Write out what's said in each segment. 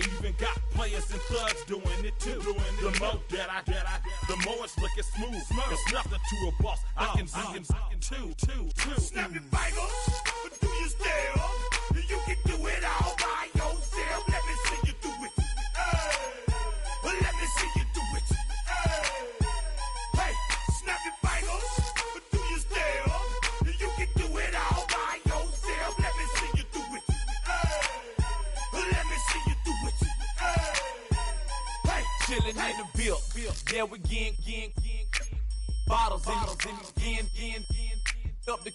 even got players and thugs doing it too. The more the more it's looking smooth. It's nothing to a boss. I can two. Snap your fingers, but do you still? You can do it all by yourself. Let me see you do it. Let me see you do it. Hey, snap your fingers, but do you still? You can do it all by yourself. Let me see you do it. Let me see you do it. Hey, chillin' in the build. Yeah, we again. Bottles in again. Up the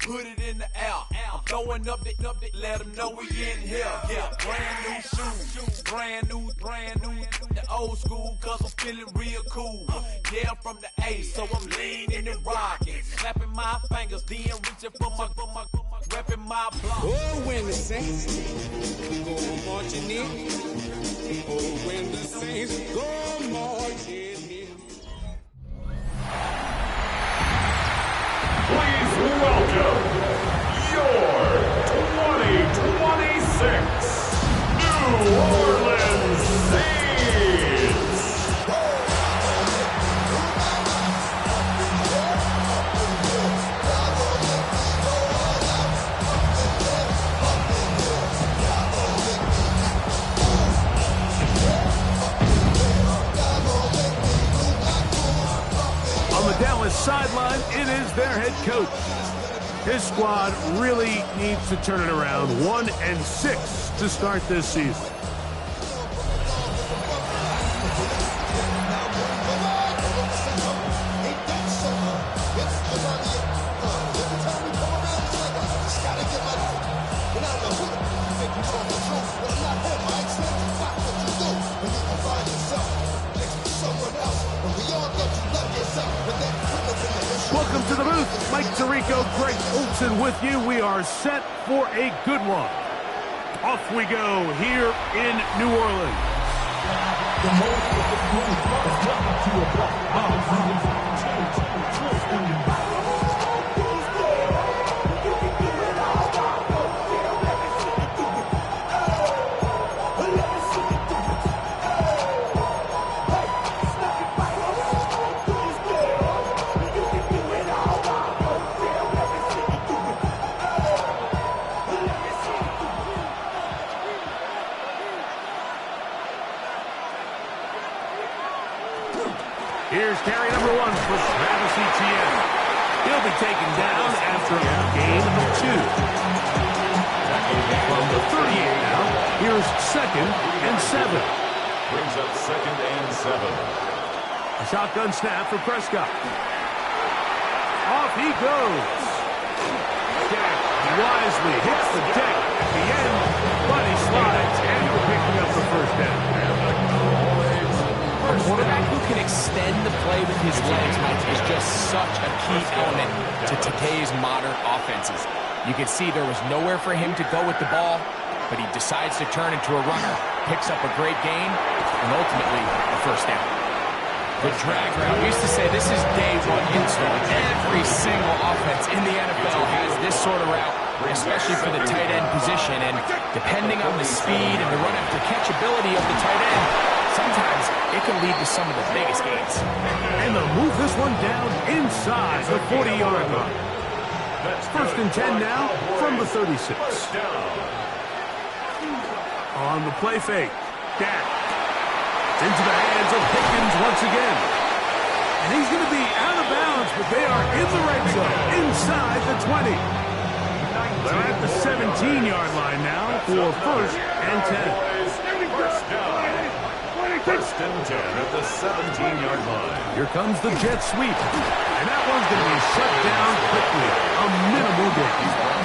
put it in the air. I'm throwing up the, let them know we in here. Yeah, brand new shoes, brand new. The old school, cause I'm feeling real cool. Yeah, from the A, so I'm leaning and rocking. Slapping my fingers, then reaching for my repping my block. Oh, when the Saints go marching in. Oh, when the Saints go marching in. Please welcome your 2026 New Orleans Saints. On the Dallas sideline, it is their head coach. His squad really needs to turn it around. 1-6 to start this season. Welcome to the booth. Mike Tirico, Greg Olson with you. We are set for a good one. Off we go here in New Orleans. Here's carry number 1 for Travis Etienne. He'll be taken down after a gain of 2. From the 38 now, here's 2nd and 7. Brings up 2nd and 7. A shotgun snap for Prescott. Off he goes. Dak wisely hits the deck at the end, but he slides and we're picking up the first down. A quarterback who can extend the play with his legs, Mike, is just such a key element to today's modern offenses. You can see there was nowhere for him to go with the ball, but he decides to turn into a runner, picks up a great gain, and ultimately a first down. The drag route. We used to say this is day 1 install. Every single offense in the NFL has this sort of route, especially for the tight end position, and depending on the speed and the run after catch ability of the tight end, sometimes it can lead to some of the biggest gains. And they'll move this one down inside the 40-yard line. First and 10 now from the 36. On the play fake, Dak. Into the hands of Pickens once again. And he's going to be out of bounds, but they are in the red zone, inside the 20. They're at the 17-yard line now for first and 10. First and 10 at the 17-yard line. Here comes the jet sweep. And that one's going to be shut down quickly. A minimal gain.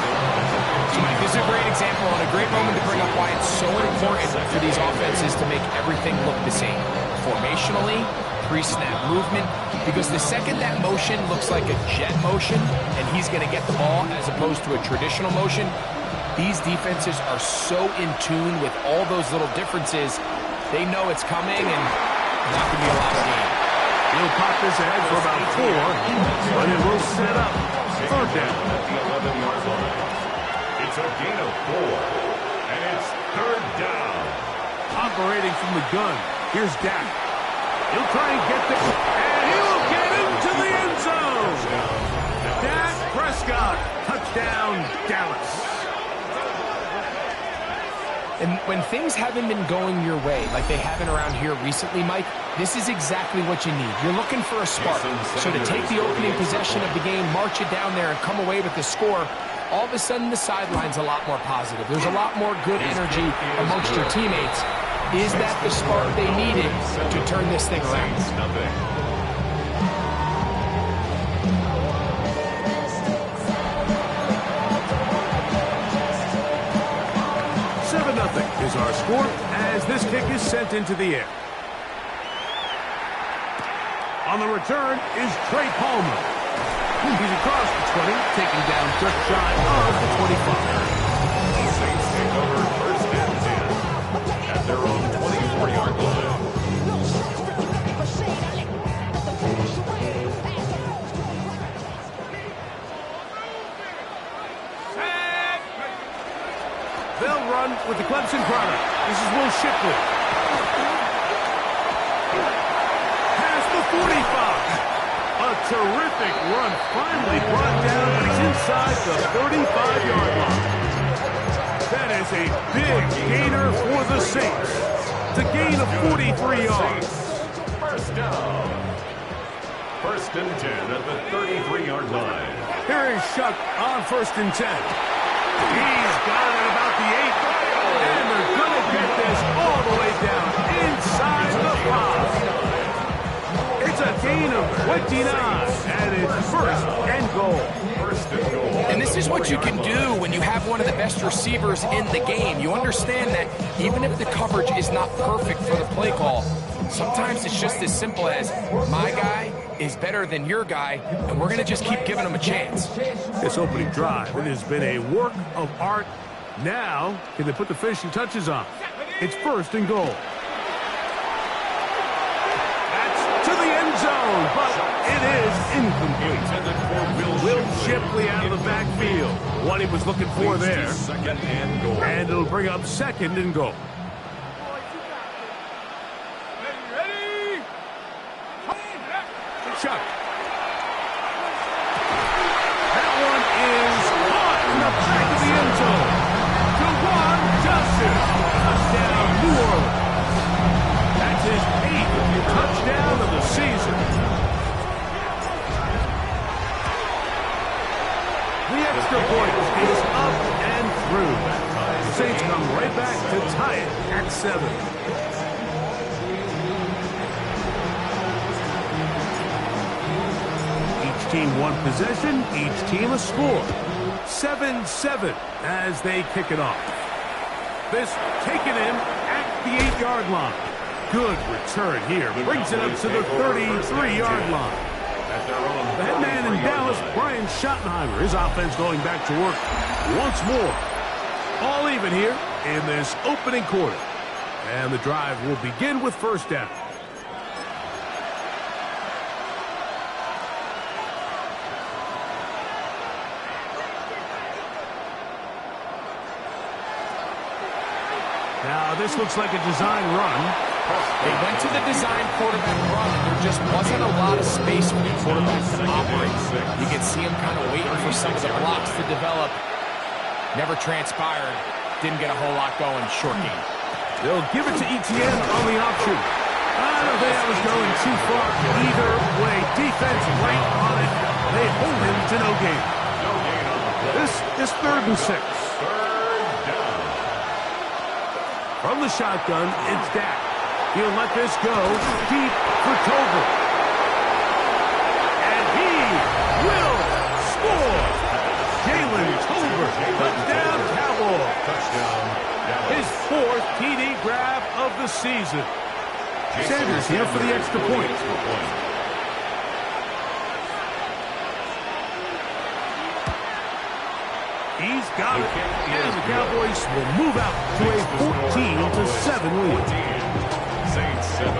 So, Mike, this is a great example and a great moment to bring up why it's so important for these offenses to make everything look the same. Formationally, pre-snap movement, because the second that motion looks like a jet motion and he's going to get the ball as opposed to a traditional motion, these defenses are so in tune with all those little differences. They know it's coming and not going to be a lot of gain. He'll pop this ahead for about 4, but it will set up third down. It's a gain of 4, and it's third down. operating from the gun. Here's Dak. He'll try and get this, and he'll get into the end zone. Dak Prescott, touchdown, Dallas. And when things haven't been going your way, like they haven't around here recently, Mike, this is exactly what you need. You're looking for a spark. So to take the opening possession of the game, march it down there, and come away with the score, all of a sudden the sideline's a lot more positive. There's a lot more good energy amongst your teammates. Is that the spark they needed to turn this thing around? 7-0 is our score as this kick is sent into the air. On the return is Trey Palmer. He's across the 20, taking down just shy of the 25. Saints take over first and 10 at their own 24-yard line. They'll run with the Clemson product. This is Will Shipley. Past the 45. A terrific run finally brought down, but he's inside the 35-yard line. That is a big gainer for the Saints. It's a gain of 43 yards. First down. First and 10 at the 33-yard line. Here is Shuck on first and 10. He's got it about the 8, and they're going to get this all the way down inside the 5. It's a gain of 29, and it's first and goal. And this is what you can do when you have one of the best receivers in the game. You understand that even if the coverage is not perfect for the play call, sometimes it's just as simple as my guy is better than your guy, and we're going to just keep giving him a chance. This opening drive, it has been a work of art. Now, can they put the finishing touches on? It's first and goal. That's to the end zone, but it is incomplete. Will Shipley out of the backfield. What he was looking for there. Second and goal. And it'll bring up second and goal. Chuck. That one is caught in the back of the end zone. Jawan Johnson. Touchdown, New Orleans. That's his 8th touchdown of the season. The extra point is up and through. The Saints come right back to tie it at 7. Team one possession, each team a score. 7-7 as they kick it off. This taken in at the 8-yard line. Good return here. Brings it up to the 33-yard line. The head man in Dallas, Brian Schottenheimer. His offense going back to work once more. All even here in this opening quarter. And the drive will begin with first down. Now, this looks like a design run. They went to the design quarterback run, and there just wasn't a lot of space for the quarterback to operate. You can see him kind of waiting for some of the blocks to develop. Never transpired. Didn't get a whole lot going. Short game. They'll give it to Etienne on the option. I don't think that was going too far either way. Defense right on it. They hold him to no gain. This is 3rd and 6. From the shotgun, it's Dak. He'll let this go deep for Tolbert. And he will score. Jalen Tolbert, touchdown Cowboys. His 4th TD grab of the season. Sanders here for the extra point. He's got it, and the Cowboys will move out to a 14-7 lead. Saints 7.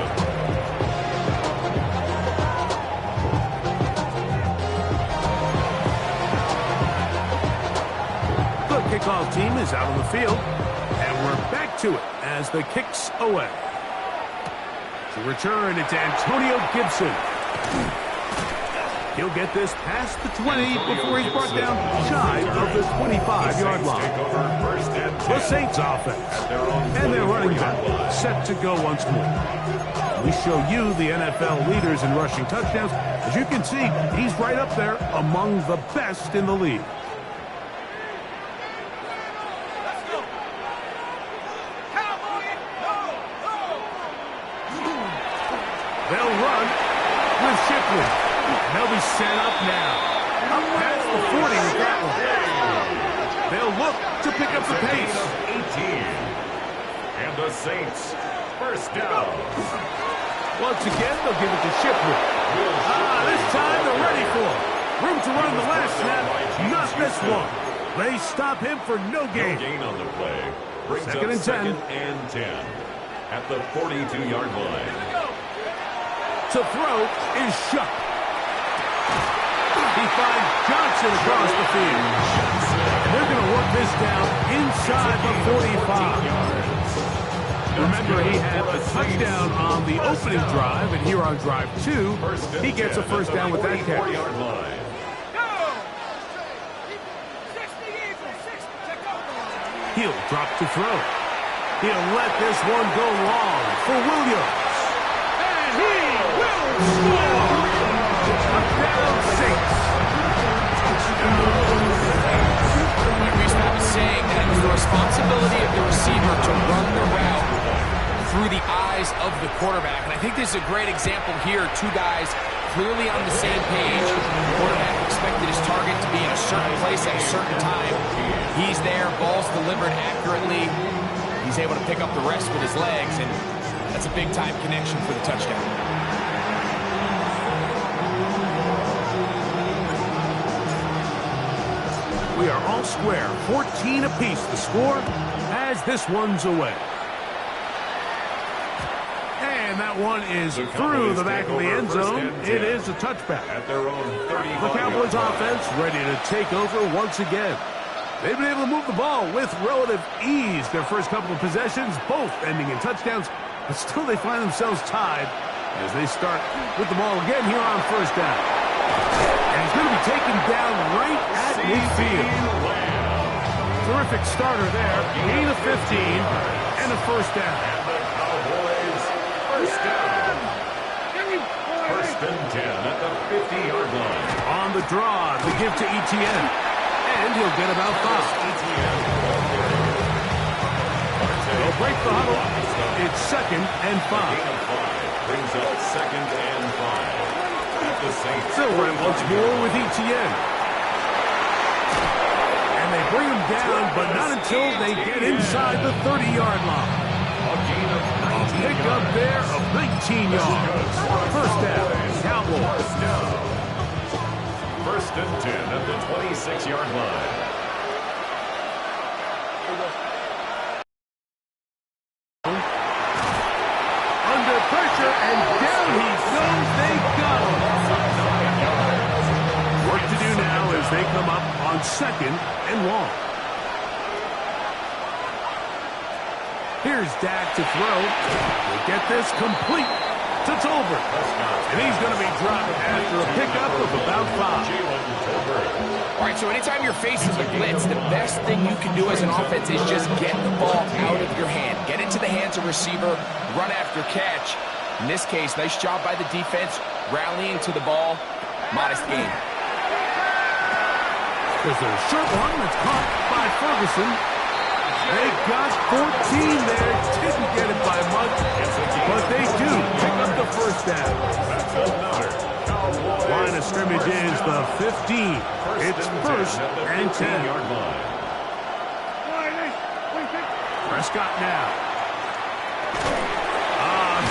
The kickoff team is out on the field, and we're back to it as the kick's away. To return, it's Antonio Gibson. He'll get this past the 20 before he's brought down shy of the 25-yard line. The Saints offense and their running back set to go once more. We show you the NFL leaders in rushing touchdowns. As you can see, he's right up there among the best in the league. They'll run with Shipley. They'll be set up now. Up past the 40 with that one. They'll look to pick up the pace. 18. And the Saints, first down. Once again, they'll give it to Shipley. This time they're ready for it. Room to run the last snap, not this one. They stop him for no gain. No gain on the play. Brings Second up and 10. second and 10 at the 42-yard line. To throw is Shuck. He finds Johnson across the field. And they're going to work this down inside the 45. Remember, he had a touchdown on the opening drive, and here on drive 2, he gets a first down with that catch. He'll drop to throw. He'll let this one go long for Williams. And he will score! Touchdown Saints. Like we started saying, that it was the responsibility of the receiver to run the route through the eyes of the quarterback. And I think this is a great example here. Two guys clearly on the same page. The quarterback expected his target to be in a certain place at a certain time. He's there, ball's delivered accurately. He's able to pick up the rest with his legs, and that's a big-time connection for the touchdown. We are all square, 14 apiece the score as this one's away. And that one is through the back of the end zone. It is a touchback. At their own 35. The Cowboys offense ready to take over once again. They've been able to move the ball with relative ease their first couple of possessions, both ending in touchdowns, but still they find themselves tied as they start with the ball again here on first down. And he's going to be taken down right at midfield. Terrific starter there. Gain of 15 and a first down. Cowboys, first down. First and 10 at the 50-yard line. On the draw to give to Etienne. And he'll get about 5. They'll break the huddle. It's second and 5. Brings up second and 5. At the Saints. They'll run once more with Etienne. And they bring him down, but not until they get inside the 30-yard line. A pick up there of 19 yards. First down, Cowboys. First and 10 at the 26-yard line. Under pressure, and down he goes. They got him. Work to do now as they come up on second and long. Here's Dak to throw. We'll get this complete to Tolbert. And he's going to be dropped after a pickup of about 5. All right, so anytime you're facing the blitz, the best thing you can do as an offense is just get the ball out of your hand. Get into the hands of receiver, run after catch. In this case, nice job by the defense, rallying to the ball. Modest gain. There's a short one that's caught by Ferguson. They got 14 there. Didn't get it by much, but they do pick up the first down. Line of scrimmage is the 15. It's first and 10. Prescott now.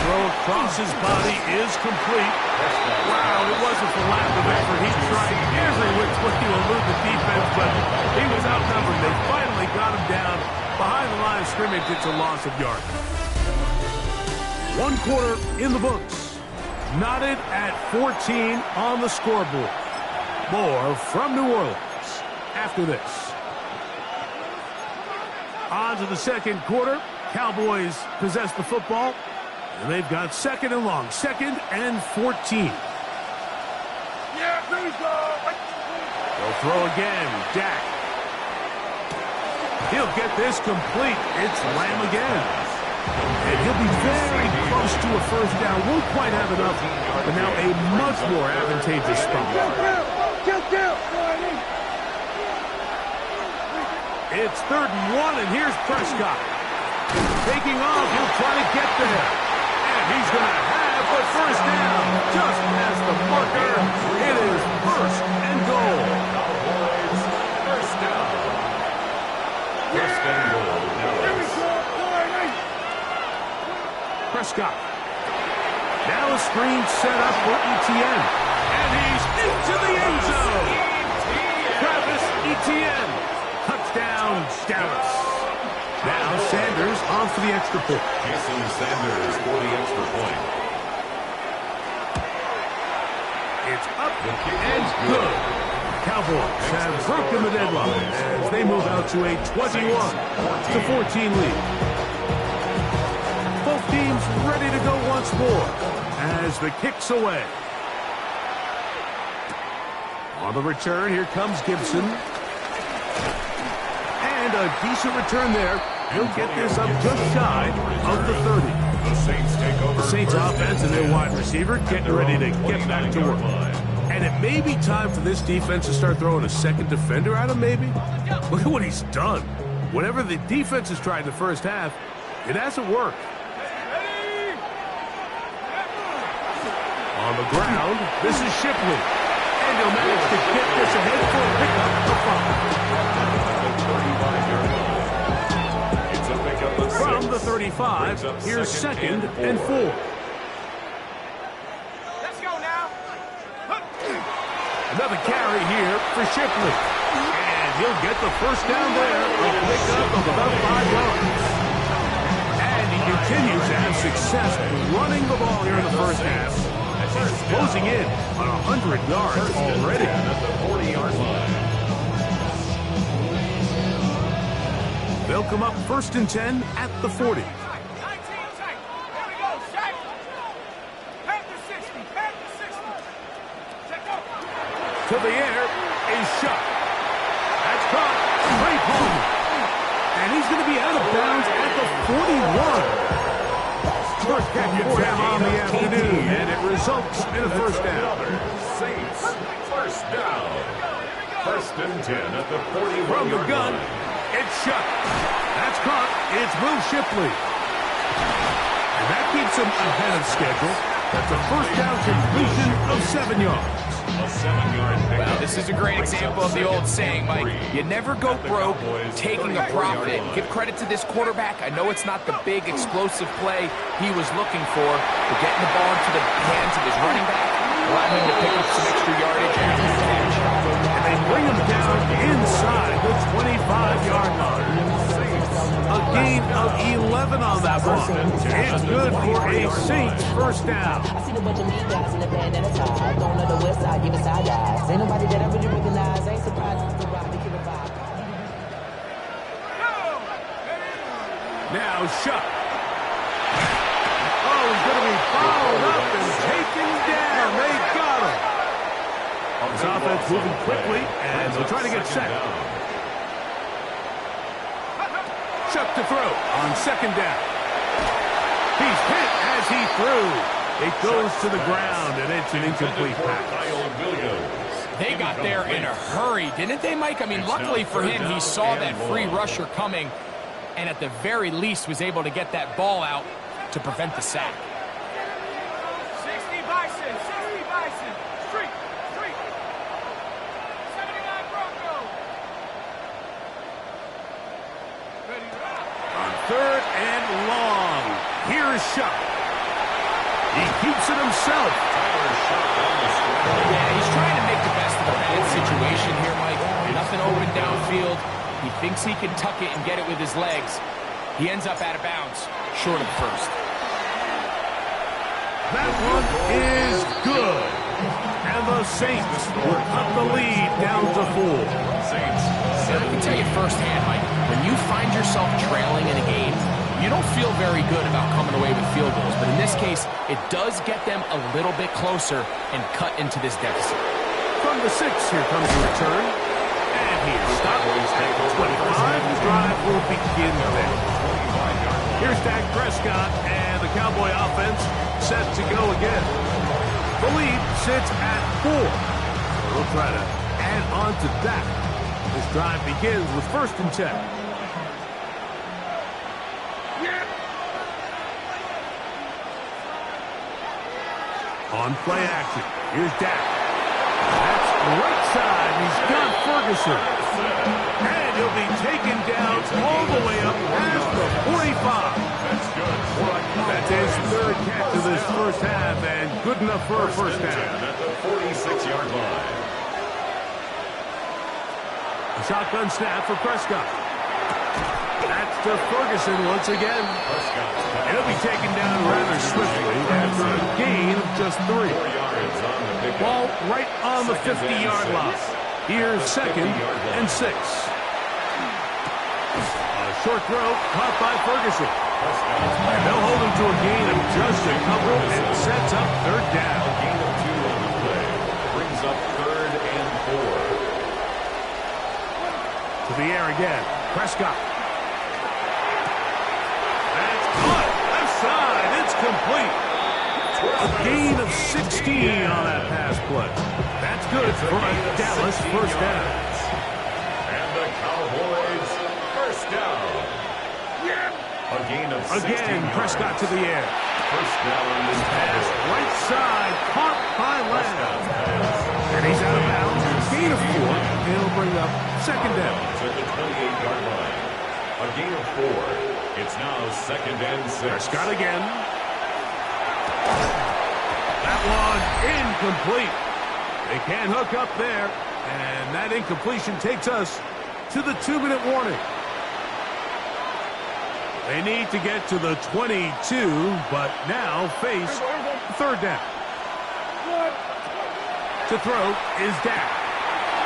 Throw across his body is complete. Wow, it wasn't for lack of effort. He tried every which way to elude the defense, but he was outnumbered. They finally got him down behind the line of scrimmage. It's a loss of yards. 1 quarter in the books. Knotted at 14 on the scoreboard. More from New Orleans after this. On to the second quarter. Cowboys possess the football, and they've got 2nd and long, 2nd and 14. They'll throw again. Dak. He'll get this complete. It's Lamb again. And he'll be very close to a first down. Won't quite have enough, but now a much more advantageous spot. It's 3rd and 1, and here's Prescott. Taking off, he'll try to get there. And he's going to have the first down. Just past the marker, it is 1st and goal. First down. 1st and goal. Prescott. Now a screen set up for Etienne. And he's into the end zone. Travis Etienne. Touchdown, Dallas. Now Sanders on for the extra point. Jason Sanders for the extra point. It's up and good. Cowboys have broken the deadline as they move out to a 21-14 lead. Both teams ready to go once more as the kick's away. On the return, here comes Gibson. And a decent return there. He'll get this up just shy of the 30. The Saints take over. The Saints offense and their wide receiver getting ready to get back to work. And it may be time for this defense to start throwing a second defender at him, maybe. Look at what he's done. Whatever the defense has tried in the first half, it hasn't worked. On the ground, this is Shipley. And he'll manage to get this ahead for a pickup of 5. From the 35, here's 2nd and 4. Let's go now. Another carry here for Shipley. And he'll get the first down there. A pickup of about 5 yards. And he continues to have success running the ball here in the first half. He's closing in on 100 yards already. At the 40-yard line. They'll come up 1st and 10 at the 40. To the air, a shot. That's caught. Great home. And he's going to be out of bounds at the 41. First catch for him on the afternoon, and it results in a first down. Saints, first down. 1st and 10 at the 41. From the gun, it's shut. That's caught. It's Will Shipley. And that keeps him ahead of schedule. That's a first down completion of 7 yards. Well, this is a great example of the old saying, Mike. You never go broke taking a profit. Give credit to this quarterback. I know it's not the big, explosive play he was looking for, but getting the ball into the hands of his running back, allowing him to pick up some extra yardage after the catch. And they bring him down inside the 25-yard line. A gain of 11 on that one. It's good for a Saints first down. I seen a bunch of mean guys in the band and a tie. Going to the west side, giving side eyes. Ain't nobody that I really recognize. Ain't surprised to rock the kid vibe. Now shut. Oh, he's going to be fouled up and taken down. They got him. His offense moving quickly, and they'll try to get set. Chuck to throw on 2nd down. He's hit as he threw. It goes to the ground, and it's an incomplete pass. They got there in a hurry, didn't they, Mike? I mean, luckily for him, he saw that free rusher coming, and at the very least was able to get that ball out to prevent the sack. 60 Bison, 60 Bison. Street. 79 Broncos. On 3rd and long, here's Shuck. He keeps it himself. Yeah, he's trying to make the best of a bad situation here, Mike. Nothing open downfield. He thinks he can tuck it and get it with his legs. He ends up out of bounds, short of first. That one is good. And the Saints will cut the lead down to 4. I can tell you firsthand, Mike, when you find yourself trailing in a game, You don't feel very good about coming away with field goals, but in this case, it does get them a little bit closer and cut into this deficit. From the 6, here comes the return. And here's stopped. 25. The drive will begin there. Here's Dak Prescott, and the Cowboy offense set to go again. The lead sits at 4. We'll try to add on to that. This drive begins with 1st and 10. On play action, here's Dak. That's right side. He's got Ferguson. And he'll be taken down all the way up past the 45. That's good. That's his 3rd catch of this first half, and good enough for a first down. At the 46-yard line. A shotgun snap for Prescott. That's to Ferguson once again. And he'll be taken down rather swiftly after a gain of just 3. 4 yards on the pickup. Ball right on the 50-yard line. Here's 2nd and 6. A short throw caught by Ferguson. And they'll hold him to a gain of just a couple, and it sets up 3rd down. A gain of 2 on the play. Brings up 3rd and 4. To the air again. Prescott. That's caught. Left side. It's complete. A gain of 16 on that pass play. That's good for a Dallas first down. And the Cowboys first down. A gain of 16 Again, Prescott to the air. First down on this pass. Right side, caught by Lamb. And he's out of bounds. Gain of 4. It'll bring up 2nd down. At the 28-yard line. A gain of 4. It's now 2nd and 6. Prescott again. That one incomplete. They can't hook up there. And that incompletion takes us to the 2-minute warning. They need to get to the 22, but now face 3rd down. To throw is Dak.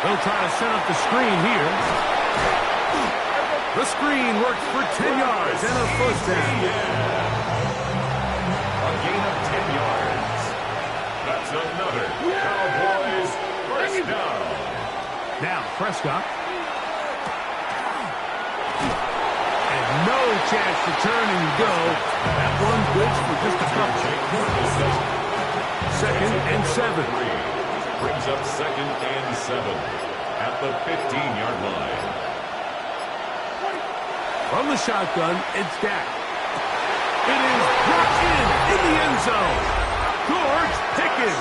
They'll try to set up the screen here. The screen works for 10 yards and a first down. A gain of 10 yards. That's another Cowboys first down. Now Prescott. No chance to turn and go. That one good for just a couple. 2nd and 7. Brings up 2nd and 7 at the 15-yard line. From the shotgun, it's Dak. It is brought in the end zone. George Pickens.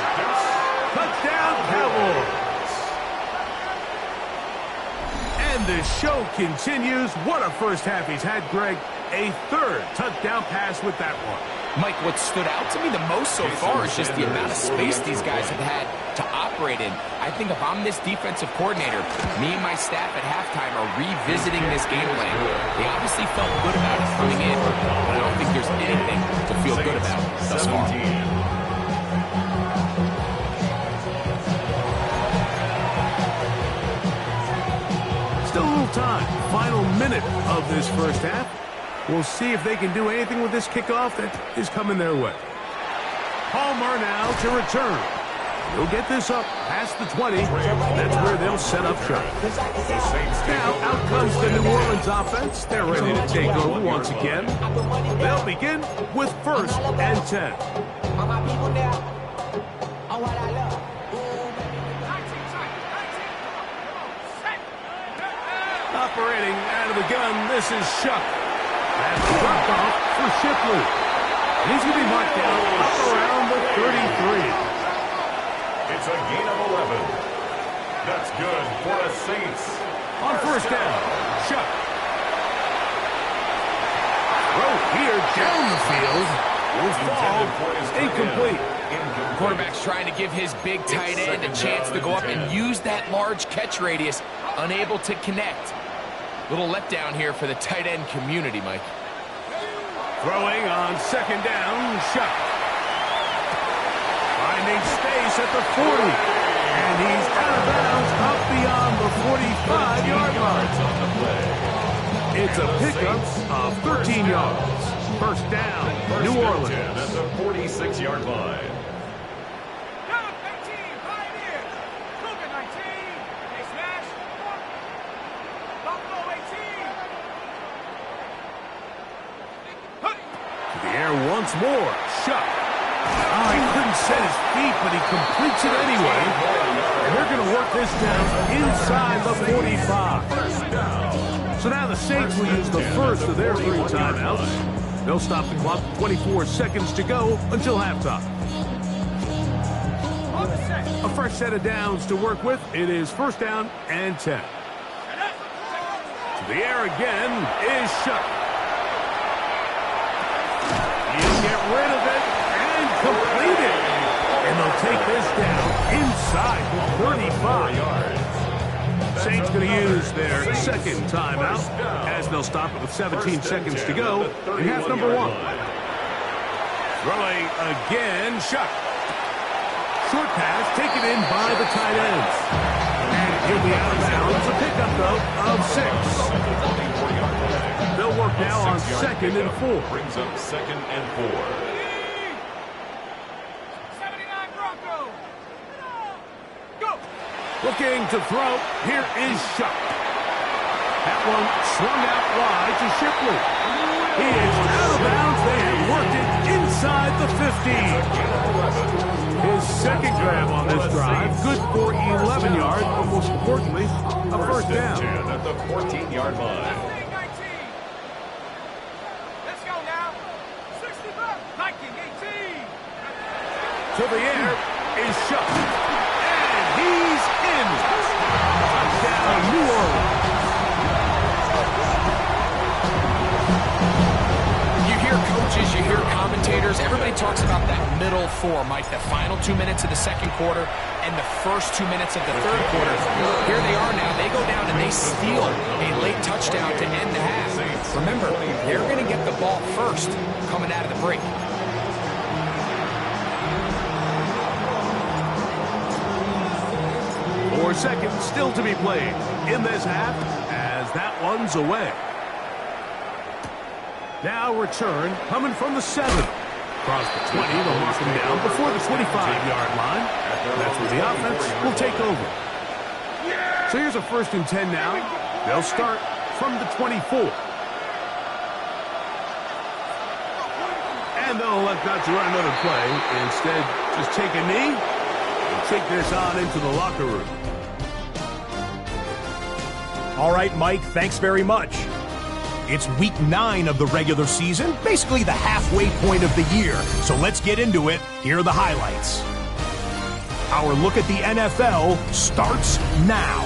Touchdown, Cowboys. And the show continues. What a first half he's had, Greg. A 3rd touchdown pass with that one. Mike, what stood out to me the most so far is just the amount of space these guys have had to operate in. I think if I'm this defensive coordinator, me and my staff at halftime are revisiting this game plan. They obviously felt good about it coming in, but I don't think there's anything to feel good about thus far. Still a little time. Final minute of this first half. We'll see if they can do anything with this kickoff that is coming their way. Palmer now to return. He'll get this up past the 20. That's where they'll set up shop. Now out comes the New Orleans offense. They're ready to take over once again. They'll begin with 1st and 10. Operating out of the gun, this is Shuck. That's a drop off for Shipley. And he's going to be marked down up around the 33. It's a gain of 11. That's good for the Saints. On first down, Shuck. Throw here down the field. Will fall incomplete. Quarterback's trying to give his big tight end a chance to go up and use that large catch radius. Unable to connect. Little letdown here for the tight end community, Mike. Throwing on 2nd down, Shuck. Finding space at the 40. And he's out of bounds up beyond the 45-yard line. It's a pickup of 13 yards. First down, New Orleans. At the 46-yard line. To the air once more. Shuck. Oh, he couldn't set his feet, but he completes it anyway. And they're going to work this down inside the 45. So now the Saints will use the first of their 3 timeouts. They'll stop the clock. 24 seconds to go until halftime. A fresh set of downs to work with. It is first down and 10. To the air again is Shuck. He'll get rid of it and complete it. And they'll take this down inside the 35. Saints going to use their second timeout as they'll stop it with 17 seconds to go in half number 1. Throwing again, Shuck. Short pass taken in by the tight ends. And he'll be out of bounds. A pickup, though, of 6. They'll work now on 2nd and 4. Brings up 2nd and 4. Looking to throw. Here is Shuck. That one swung out wide to Shipley. He is out of bounds. They have worked it inside the 15. His second grab on this drive. Good for 11 yards, but most importantly, a first down. At the 14-yard line. Let's go now. 65. 19, 18. To the air is Shuck. He's in. Touchdown, New Orleans. You hear coaches, you hear commentators, everybody talks about that middle 4, Mike, the final 2 minutes of the second quarter and the first 2 minutes of the third quarter. Here they are now. They go down and they steal a late touchdown to end the half. Remember, they're going to get the ball first coming out of the break. 4 seconds still to be played in this half as that one's away. Now return coming from the 7. Across the 20, they'll mark him down before the 25-yard line. That's where the offense will take over. So here's a 1st and 10 now. They'll start from the 24. And they'll elect not to run another play. Instead, just take a knee and take this on into the locker room. All right, Mike, thanks very much. It's week 9 of the regular season, basically the halfway point of the year. So let's get into it. Here are the highlights. Our look at the NFL starts now.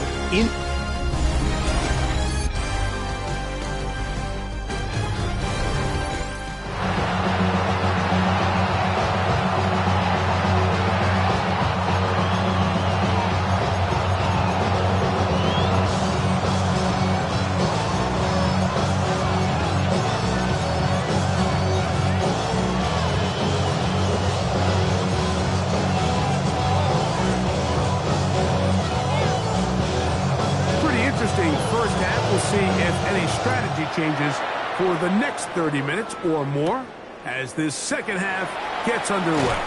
First half, we'll see if any strategy changes for the next 30 minutes or more as this second half gets underway.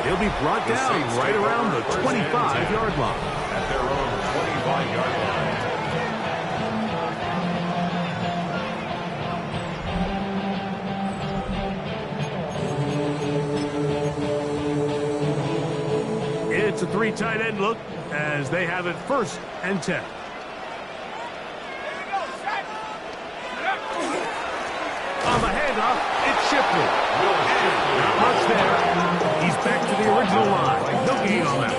He'll be brought down right around the 25-yard line. At their own 25-yard line. It's a 3 tight end look as they have it 1st and 10. On the handoff, it's Shipley. Not much there. He's back to the original line. No gain on that.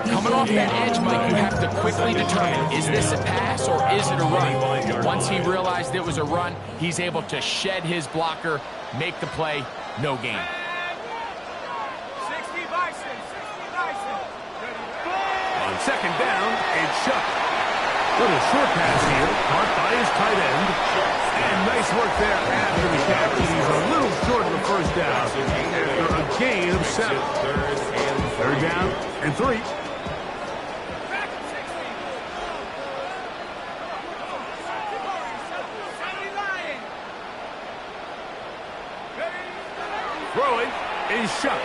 Coming off that edge, Mike, you have to quickly determine, is this a pass or is it a run? Once he realized it was a run, he's able to shed his blocker, make the play, no gain. 60 Bison. On second down, it's Shuck. Little short pass here, caught by his tight end. And nice work there after the catch. He's a little short of the first down after a gain of 7. Third down and 3. Throwing is Shuck.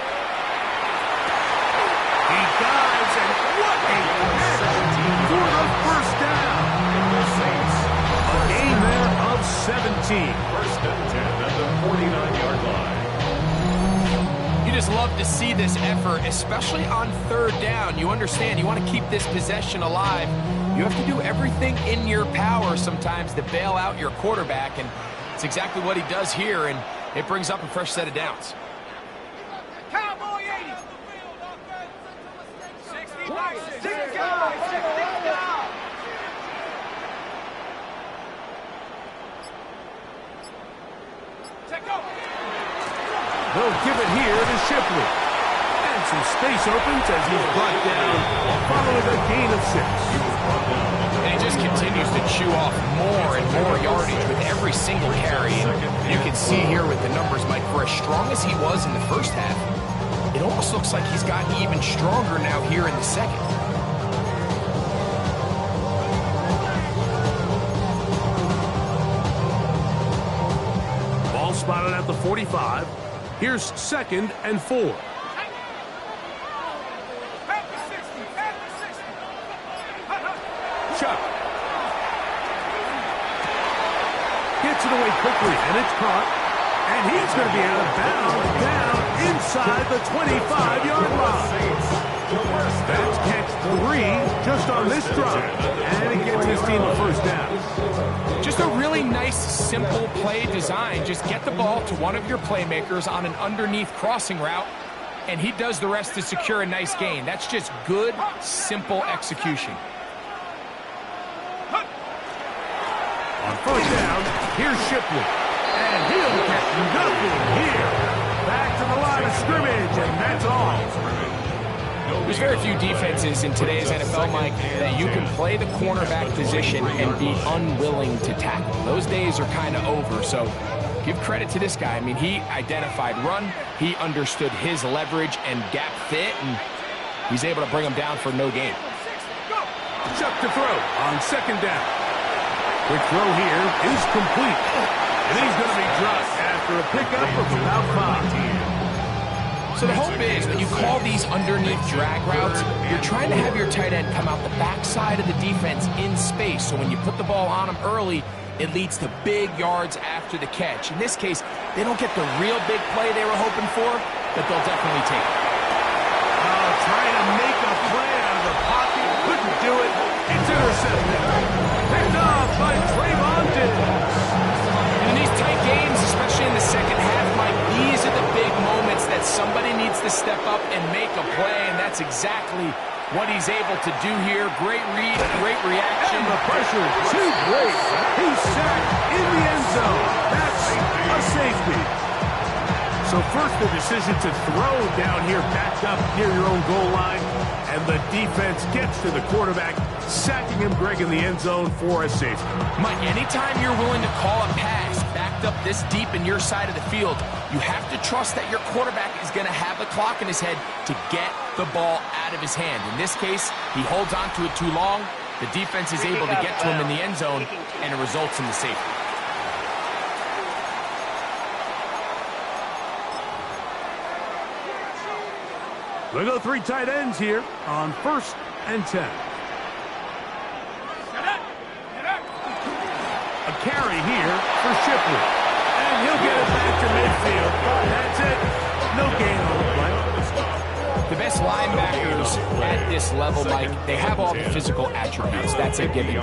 He dives, and what a catch for the first down. A gain there of 17. First and 10 at the 49-yard line. You just love to see this effort, especially on third down. You understand, you want to keep this possession alive. You have to do everything in your power sometimes to bail out your quarterback, and it's exactly what he does here, and it brings up a fresh set of downs. Cowboy 80. 65. They'll give it here to Shipley. And some space opens as he's brought down following a gain of 6. And he just continues to chew off more and more yardage with every single carry. And you can see here with the numbers, Mike, for as strong as he was in the first half, it almost looks like he's gotten even stronger now here in the second. Ball spotted at the 45. Here's 2nd and 4. Chuck. Gets it away quickly, and it's caught. And he's going to be out of bounds down inside the 25-yard line. That's catch 3 just on this drive. And it gets his team a first down. Just a really nice, simple play design. Just get the ball to one of your playmakers on an underneath crossing route, and he does the rest to secure a nice gain. That's just good, simple execution. On first down, here's Shipley. And he'll get nothing here. Back to the line of scrimmage, and that's all. There's very few defenses in today's NFL, Mike, that you can play the cornerback position and be unwilling to tackle. Those days are kind of over, so give credit to this guy. I mean, he identified run, he understood his leverage and gap fit, and he's able to bring him down for no gain. Chuck to throw on 2nd down. Quick throw here is complete. And he's going to be dropped after a pickup of about 5. So the hope is when you call these underneath drag routes, you're trying to have your tight end come out the backside of the defense in space. So when you put the ball on him early, it leads to big yards after the catch. In this case, they don't get the real big play they were hoping for, but they'll definitely take it. Trying to make a play out of the pocket. Couldn't do it. It's intercepted. Picked off by Trayvon Diggs. In these tight games, especially in the second half, Mike, these are the big moments that somebody needs to step up and make a play, and that's exactly what he's able to do here. Great read, great reaction. And the pressure too great. He's sacked in the end zone. That's a safety. So first the decision to throw down here, backed up near your own goal line, and the defense gets to the quarterback, sacking him, Greg, in the end zone for a safety. Mike, anytime you're willing to call a pass backed up this deep in your side of the field, you have to trust that your quarterback is going to have the clock in his head to get the ball out of his hand. In this case, he holds on to it too long. The defense is able to get to him in the end zone, and it results in the safety. We'll go 3 tight ends here on 1st and 10. A carry here for Shipley. And he'll get it back to midfield. That's it. No gain on the play. The best linebackers at this level, Mike, they have all the physical attributes. That's a given.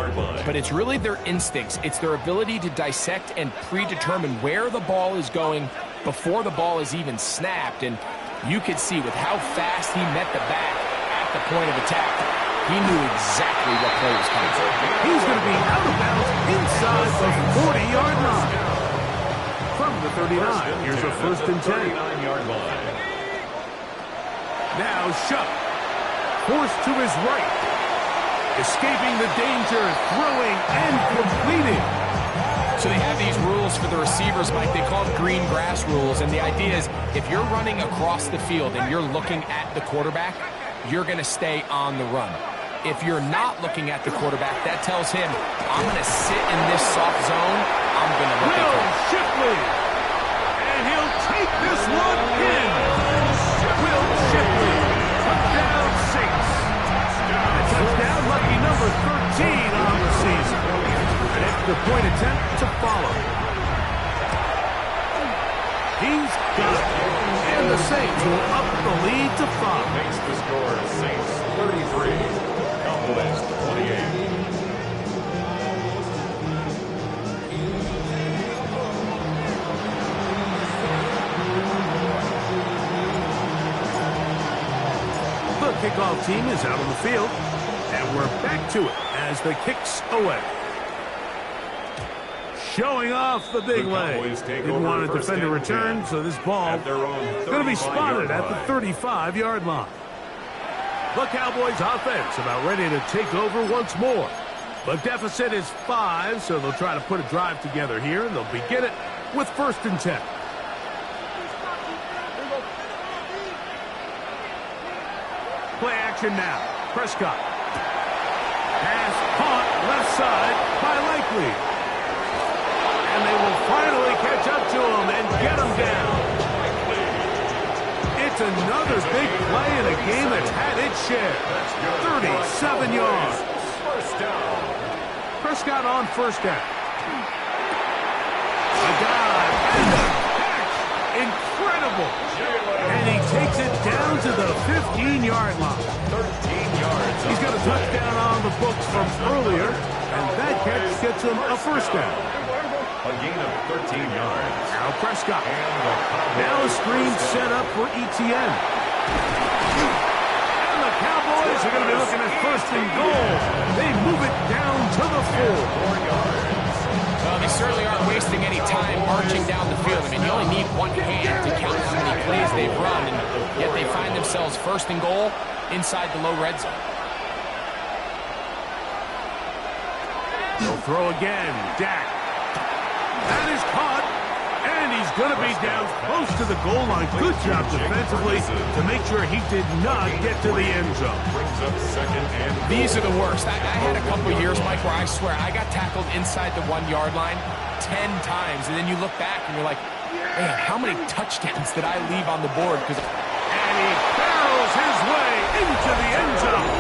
But it's really their instincts. It's their ability to dissect and predetermine where the ball is going before the ball is even snapped. And you could see with how fast he met the back at the point of attack, he knew exactly what play was coming. He's going to be out of bounds inside the 40-yard line. From the 39, here's a 1st and 10. 39-yard line. Now Shuck, forced to his right, escaping the danger, throwing and completing. So they have these rules for the receivers, Mike. They call them green grass rules, and the idea is if you're running across the field and you're looking at the quarterback, you're going to stay on the run. If you're not looking at the quarterback, that tells him, I'm going to sit in this soft zone, I'm going to look at him. Shipley, and he'll take this one He's got it. And the Saints will up the lead to 5. Makes the score Saints 33, Cowboys 28. The kickoff team is out on the field, and we're back to it as the kick's away. Showing off the big leg. Didn't want to defend a return, so this ball going to be spotted at the 35-yard line. The Cowboys offense about ready to take over once more. The deficit is 5, so they'll try to put a drive together here, and they'll begin it with 1st and 10. Play action now. Prescott. Pass caught left side by Likely. And they will finally catch up to him and get him down. It's another big play in a game that's had its share. 37 yards. First down. Prescott on 1st down. A dive and a catch. Incredible. And he takes it down to the 15-yard line. 13 yards. He's got a touchdown on the books from earlier, and that catch gets him a 1st down. A gain of 13 yards. Now Prescott. Now a screen set up for ETN. And the Cowboys are going to be looking at 1st and goal. They move it down to the 4 yards. Well, they certainly aren't wasting any time marching down the field. I mean, you only need one hand to count how many plays they've run, and yet they find themselves 1st and goal inside the low red zone. He'll throw again. Dak. That is caught, and he's going to be down close to the goal line. Good job defensively to make sure he did not get to the end zone. Brings up 2nd and goal. These are the worst. I had a couple years, Mike, where I swear I got tackled inside the 1-yard line 10 times, and then you look back and you're like, man, how many touchdowns did I leave on the board? And he barrels his way into the end zone.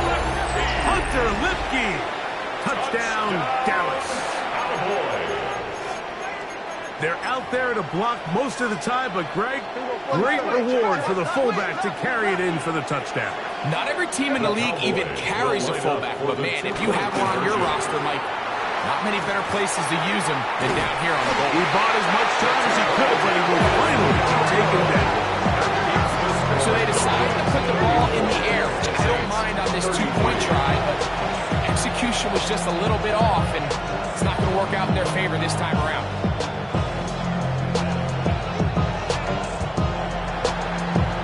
Hunter Lipke. Touchdown, Dallas. They're out there to block most of the time, but Greg, great reward for the fullback to carry it in for the touchdown. Not every team in the league even carries a fullback, but man, if you have one on your roster, Mike, not many better places to use him than down here on the goal. He bought as much time as he could, but he will finally be taken down. So they decided to put the ball in the air, which I don't mind on this 2-point try, but execution was just a little bit off, and it's not going to work out in their favor this time around.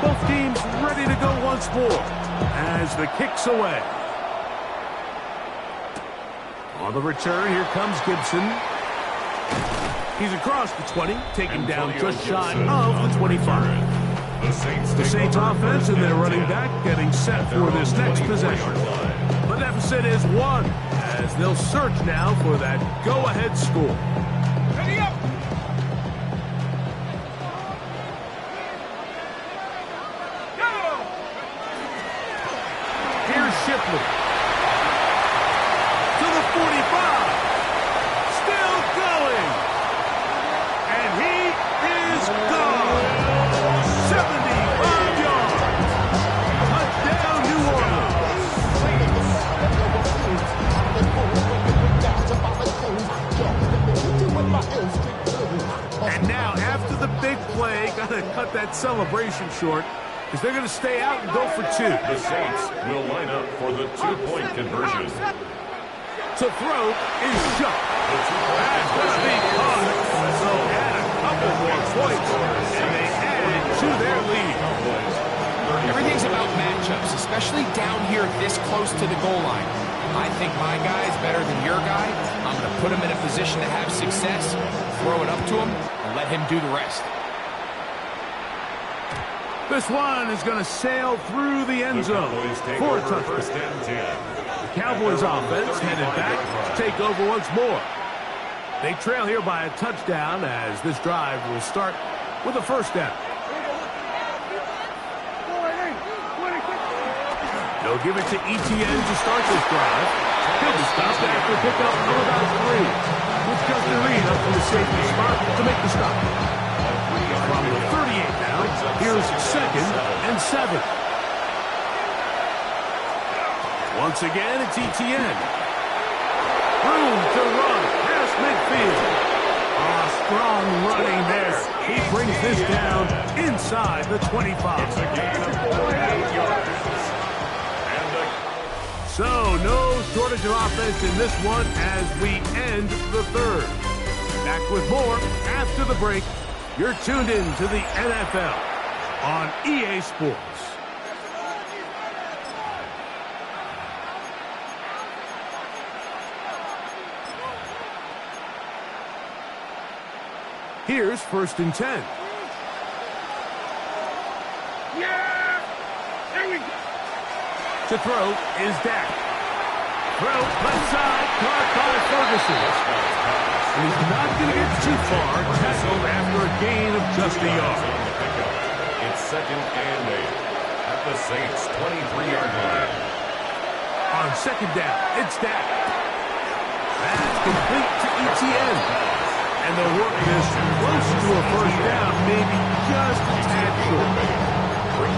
Both teams ready to go once more as the kick's away. On the return, here comes Gibson. He's across the 20, taken down just shy of the 25. The Saints offense and their running back getting set for this next possession. The deficit is 1 as they'll search now for that go-ahead score. Ready up! Here's Shipley. To the 45. Still going. And he is gone. 75 yards. Touchdown, New Orleans. And now, after the big play, got to cut that celebration short because they're going to stay out and go for 2. The Saints will line up for the 2-point conversion. To throw is shut. That's going to be caught. So add a couple more points, and they add to their lead. Everything's about matchups, especially down here this close to the goal line. I think my guy is better than your guy. I'm going to put him in a position to have success, throw it up to him, and let him do the rest. This one is going to sail through the end zone for a touchdown. The Cowboys offense headed back to take over once more. They trail here by a touchdown as this drive will start with a 1st down. They'll give it to ETN to start this drive. He'll be stopped after a pickup of about 3. With Justin Reed up from the safety spot to make the stop. From the Here's 2nd and 7. Once again, it's Etienne. Room to run past midfield. Strong running there. He brings this down inside the 25. So, no shortage of offense in this one as we end the third. Back with more after the break. You're tuned in to the NFL on EA Sports. Here's 1st and 10. Yeah! There we go! To throw is Dak. Throw left side, caught by Ferguson. And he's not going to get too far, tackled after a gain of just a yard. It's 2nd and 8 at the Saints' 23-yard line. On 2nd down, it's Dak. That's complete to Etienne. And they'll work this close to a 1st down, maybe just a tad short.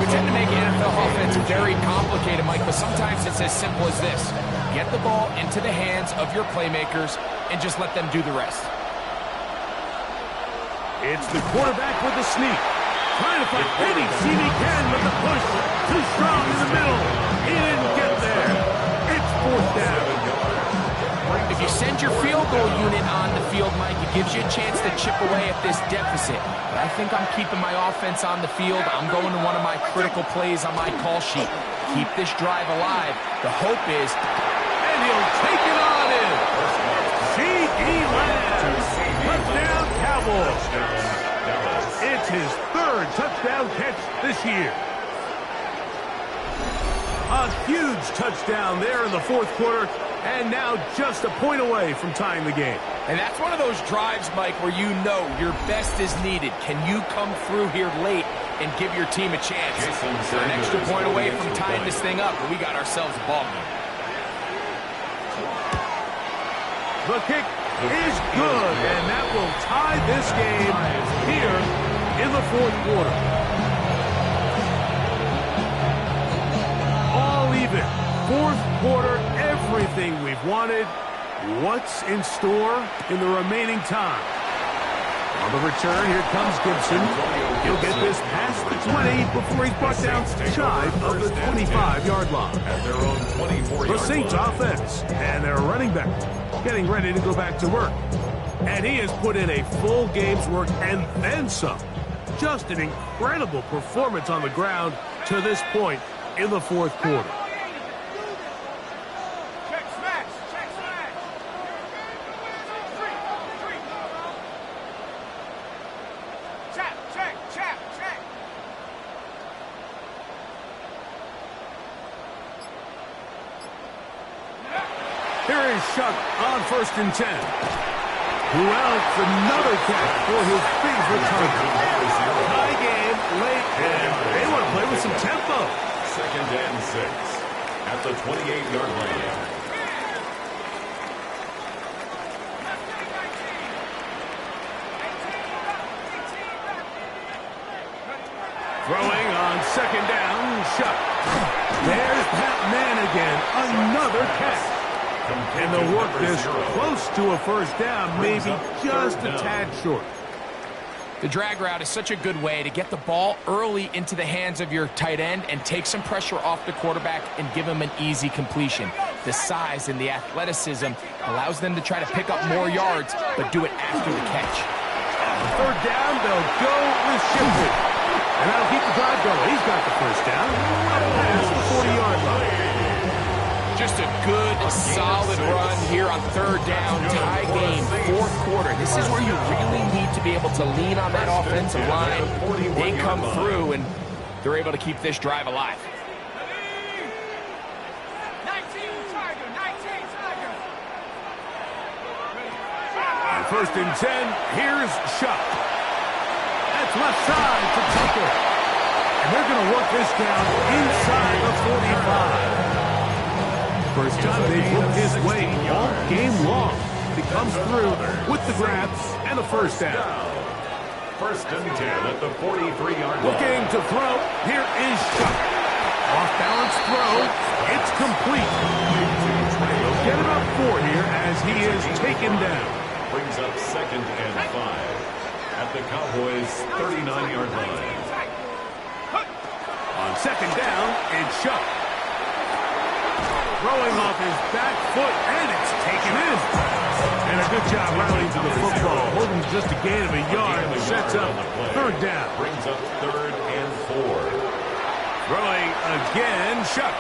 We tend to make NFL offense very complicated, Mike, but sometimes it's as simple as this. Get the ball into the hands of your playmakers and just let them do the rest. It's the quarterback with the sneak. Trying to find any seam he can with the push. Too strong in the middle. He didn't get there. It's 4th down. If you send your field goal unit on the field, Mike, it gives you a chance to chip away at this deficit. But I think I'm keeping my offense on the field. I'm going to one of my critical plays on my call sheet. Keep this drive alive. The hope is... And he'll take it on in. C.D. Lamb. Touchdown, Cowboys. It's his 3rd touchdown catch this year. A huge touchdown there in the 4th quarter. And now just a point away from tying the game. And that's one of those drives, Mike, where you know your best is needed. Can you come through here late and give your team a chance? They're an extra point away from tying this thing up, and we got ourselves a ball game. The kick is good, and that will tie this game here in the 4th quarter. All even. 4th quarter, everything we've wanted. What's in store in the remaining time? On the return, here comes Gibson. He'll get this past the 20 before he's brought down shy of the 25-yard line. The Saints offense and their running back getting ready to go back to work. And he has put in a full game's work and then some. Just an incredible performance on the ground to this point in the 4th quarter. Here is Shuck on 1st and 10. Who else? Another catch for his favorite target. Tie game late, and they want to play with some tempo. 2nd and 6 at the 28-yard line. Throwing on 2nd down, Shuck. There's Pat Mannigan, another catch. And they'll work this close to a 1st down, maybe just a tad short. The drag route is such a good way to get the ball early into the hands of your tight end and take some pressure off the quarterback and give him an easy completion. The size and the athleticism allows them to try to pick up more yards, but do it after the catch. 3rd down, they'll go with Shipley. And that'll keep the drive going. He's got the 1st down. Past the 40-yard line. Just a good, solid run here on 3rd down, tie game, 4th quarter. This is where you really need to be able to lean on that offensive line. They come through, and they're able to keep this drive alive. 1st and 10, here's Shuck. That's left side to Tucker. And they're going to work this down inside the 45. First time they've worked his way all game long. He comes through with the grab and a 1st down. First and 10 at the 43-yard line. Looking to throw. Here is Shuck. Off-balance throw. It's complete. They'll get about 4 here as he is taken down. Brings up second and 5 at the Cowboys' 39-yard line. On second down, it's Shuck. Throwing off his back foot, and it's taken in. And a good job rallying to the football. Holding just a gain of a yard. Sets up third down. Brings up third and 4. Throwing again, Shuck.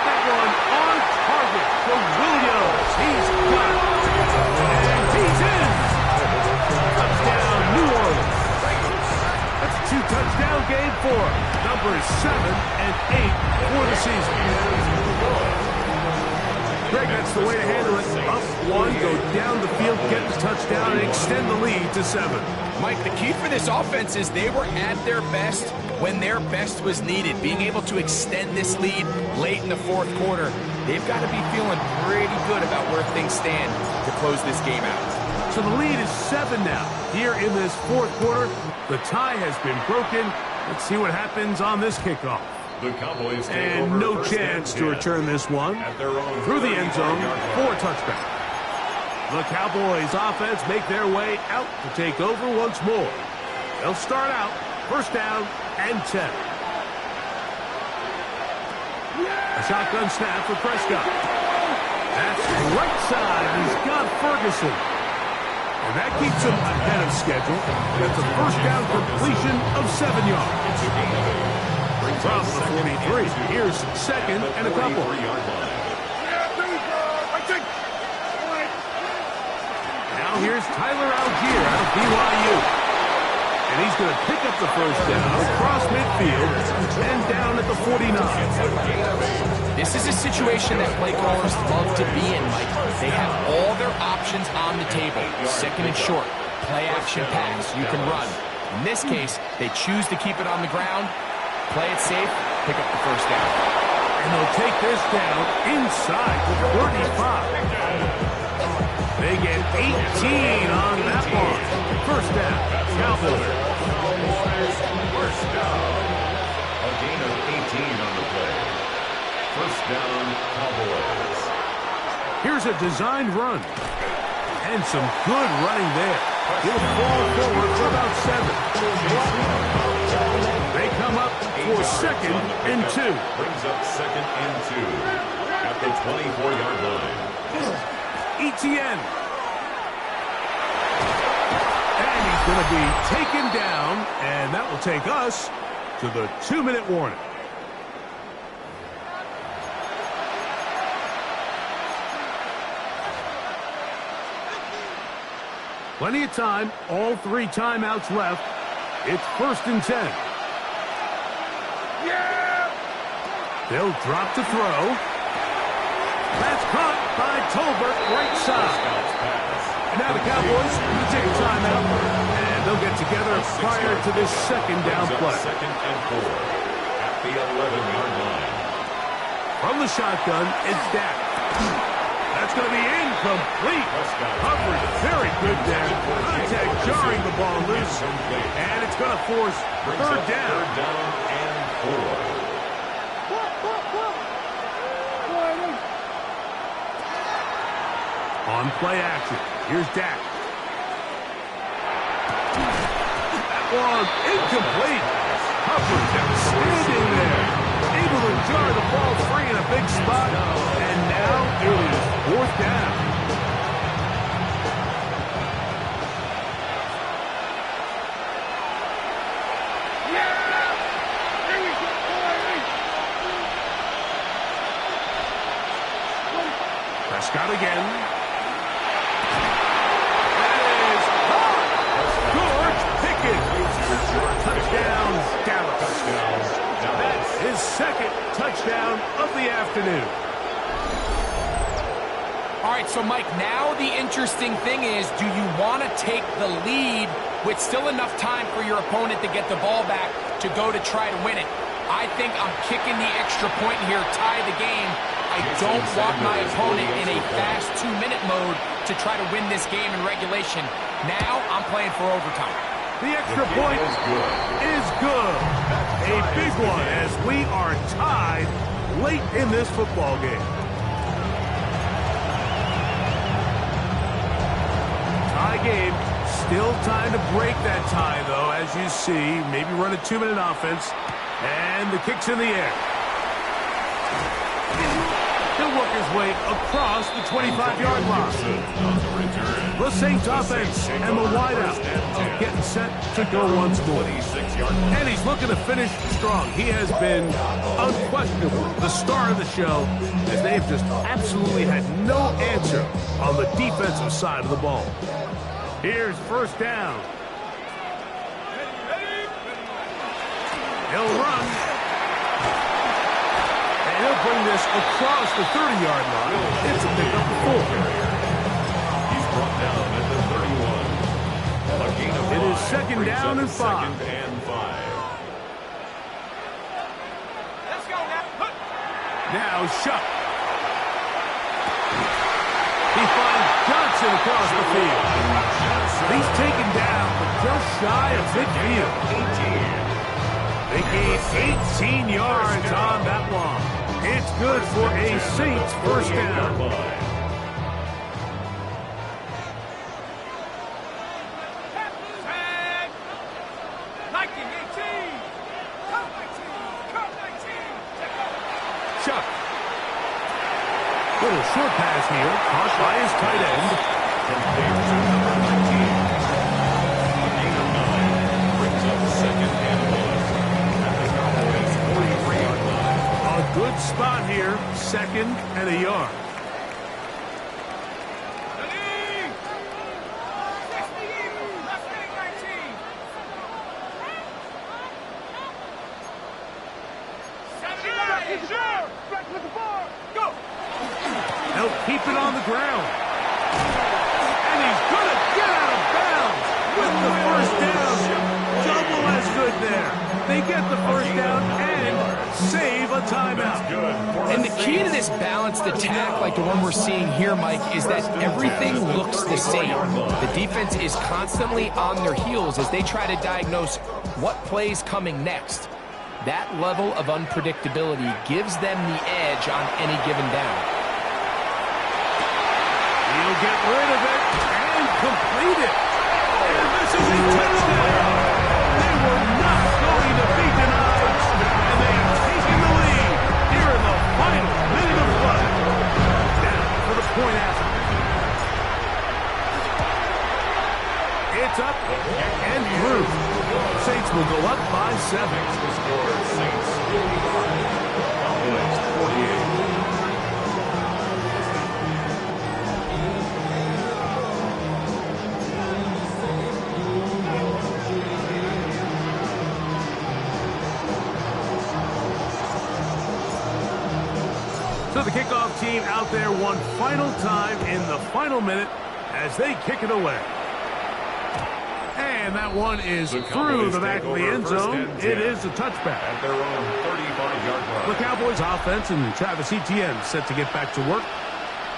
That one on target for Williams. He's got it. And he's in. Touchdown, New Orleans. That's a 2-touchdown game for numbers 7 and 8 for the season. Greg, that's the way to handle it. Up 1, go down the field, get the touchdown, and extend the lead to 7. Mike, the key for this offense is they were at their best when their best was needed. Being able to extend this lead late in the fourth quarter, they've got to be feeling pretty good about where things stand to close this game out. So the lead is 7 now. Here in this fourth quarter, the tie has been broken. Let's see what happens on this kickoff. The Cowboys take and over no first chance and to 10 return this one at their own through the end zone 34-yard for a line. touchback. The Cowboys offense make their way out to take over once more. They'll start out first down and 10. A shotgun snap for Prescott. That's right side. He's got Ferguson. And that keeps him ahead of schedule. That's a first down completion of 7 yards. From the 43, here's second and a couple. Now here's Tyler Algier out of BYU. And he's going to pick up the first down across midfield and down at the 49. This is a situation that play callers love to be in, Mike. They have all their options on the table. Second and short, play action pass. You can run. In this case, they choose to keep it on the ground, play it safe, pick up the first down. And they'll take this down inside the 35. They get 18 on that one. First down, Cowboys. First down. A gain of 18 on the play. First down, Cowboys. Here's a designed run. And some good running there. He'll fall forward for about 7. They come up for second and 2. Brings up second and 2 at the 24-yard line. Etienne. And he's going to be taken down, and that will take us to the 2-minute warning. Plenty of time, all 3 timeouts left. It's first and 10. They'll drop to throw. That's caught by Tolbert, right side. And now the Cowboys will take a timeout, and they'll get together prior to this second down play. Second and 4 at the 11-yard line. From the shotgun, it's Dak. That's going to be incomplete. Coverage very good there. Contact jarring the ball loose. And it's going to force third down. Third down and 4. On play action, here's Dak. That one incomplete. Coverage outstanding there. Able to jar the ball free in a big spot. And now it is fourth down. Prescott again. Touchdown, Dallas. That's his second touchdown of the afternoon. All right, so Mike, now the interesting thing is, do you want to take the lead with still enough time for your opponent to get the ball back to go to try to win it? I think I'm kicking the extra point here, tie the game. I don't want my opponent in a fast 2-minute mode to try to win this game in regulation. Now I'm playing for overtime. The extra point is good. A big one as we are tied late in this football game. Tie game. Still time to break that tie, though, as you see. Maybe run a 2-minute offense. And the kick's in the air. He'll work his way across the 25-yard line. The Saints offense and the wideout getting set to go once more. And he's looking to finish strong. He has been unquestionably the star of the show, as they've just absolutely had no answer on the defensive side of the ball. Here's first down. He'll run. And he'll bring this across the 30-yard line. It's a pickup of 4. He's brought down at the 31. A gain of 5. It is second down and 5. Second and 5. Let's go now. Now Shuck. He finds Johnson across the field. He's taken down, but just shy of midfield. 18. They gain 18 yards on that one. It's good for a Saints first down. Chuck. Little short pass here, caught by his tight end. Brings up second and 1 at the Cowboys' 43-yard line. A good spot here, second and a yard. They'll keep it on the ground. And he's going to get out of bounds with the first down. Double as good there. They get the first down and save a timeout. And the key to this balanced attack, like the one we're seeing here, Mike, is that everything looks the same. The defense is constantly on their heels as they try to diagnose what play's coming next. That level of unpredictability gives them the edge on any given down. He'll get rid of it and complete it. And this is a touchdown. They were not going to be denied. And they have taken the lead here in the final minute of play. Now for the point after. It's up and through. Saints will go up by 7. The score, Saints 45, Cowboys 48. So the kickoff team out there one final time in the final minute as they kick it away. And that one is through the back of the end zone. It is a touchback. At their own 35-yard line. The Cowboys offense and Travis Etienne set to get back to work.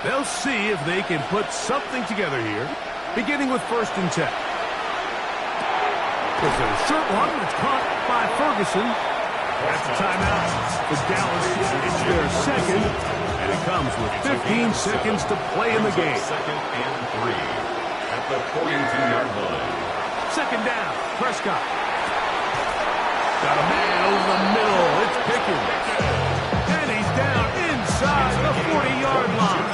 They'll see if they can put something together here, beginning with 1st and 10. There's a short one that's caught by Ferguson. That's a timeout for Dallas. It's their second, and it comes with 15 seconds to play in the game. Second and 3 at the 42-yard line. Second down, Prescott. Got a man over the middle. It's Pickens. And he's down inside the 40-yard line.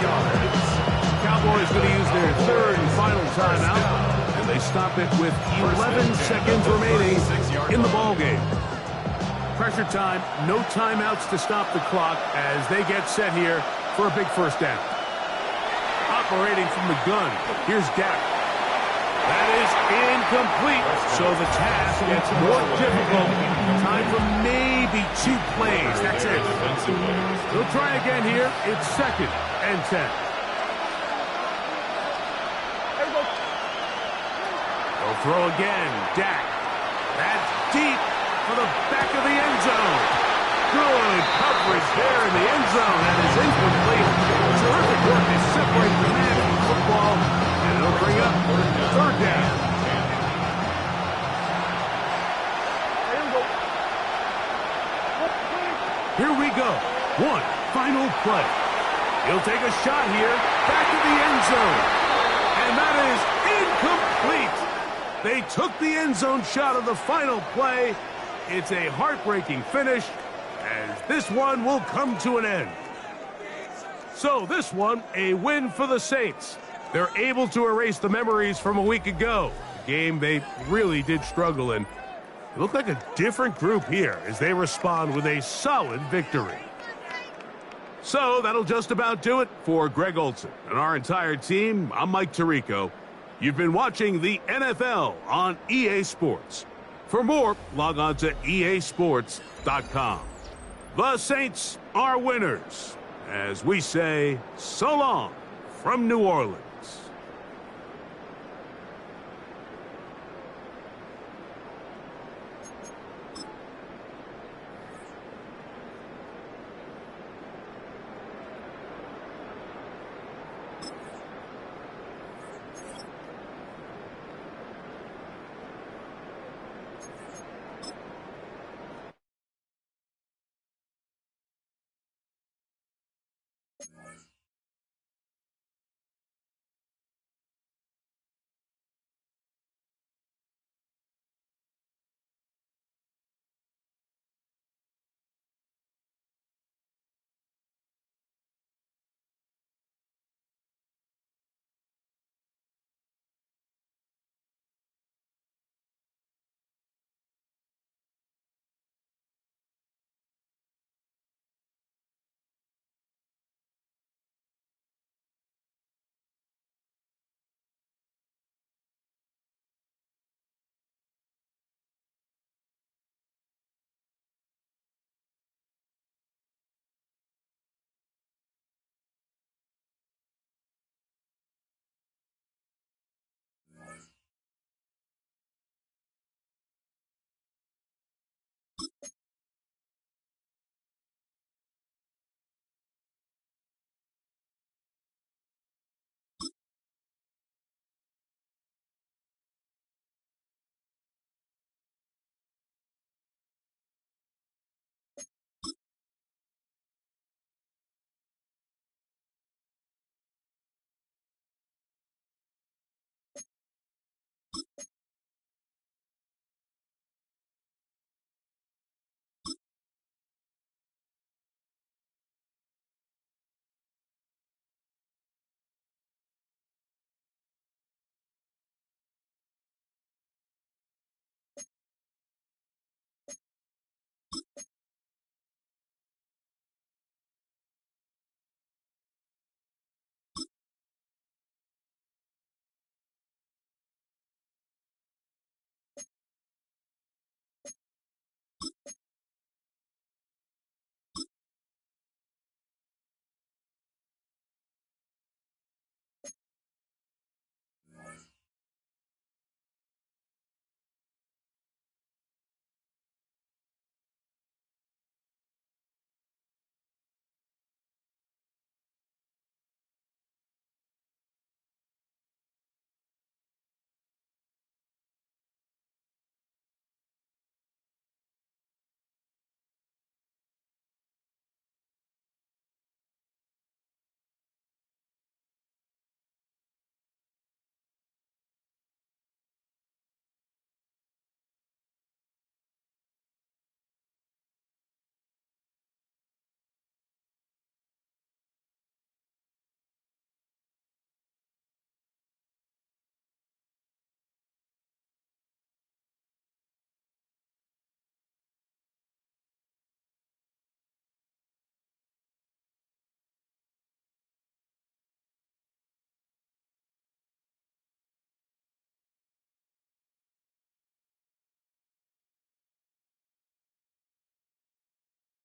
Cowboys going to use their 3rd and final timeout, and they stop it with 11 seconds remaining in the ballgame. Pressure time, no timeouts to stop the clock as they get set here for a big first down. Operating from the gun, here's Dak. That is incomplete, so the task gets more difficult. Time for maybe 2 plays, that's it. They'll try again here, it's 2nd and 10. They'll throw again, Dak. That's deep for the back of the end zone. Good coverage there in the end zone. That is incomplete. Terrific work to separate the man from the football. And it'll bring up third down. Here we go. One final play. He'll take a shot here. Back to the end zone. And that is incomplete. They took the end zone shot of the final play. It's a heartbreaking finish, as this one will come to an end. So this one, a win for the Saints. They're able to erase the memories from a week ago. A game they really did struggle in. It looked like a different group here as they respond with a solid victory. So that'll just about do it for Greg Olsen and our entire team. I'm Mike Tirico. You've been watching the NFL on EA Sports. For more, log on to easports.com. The Saints are winners, as we say so long from New Orleans.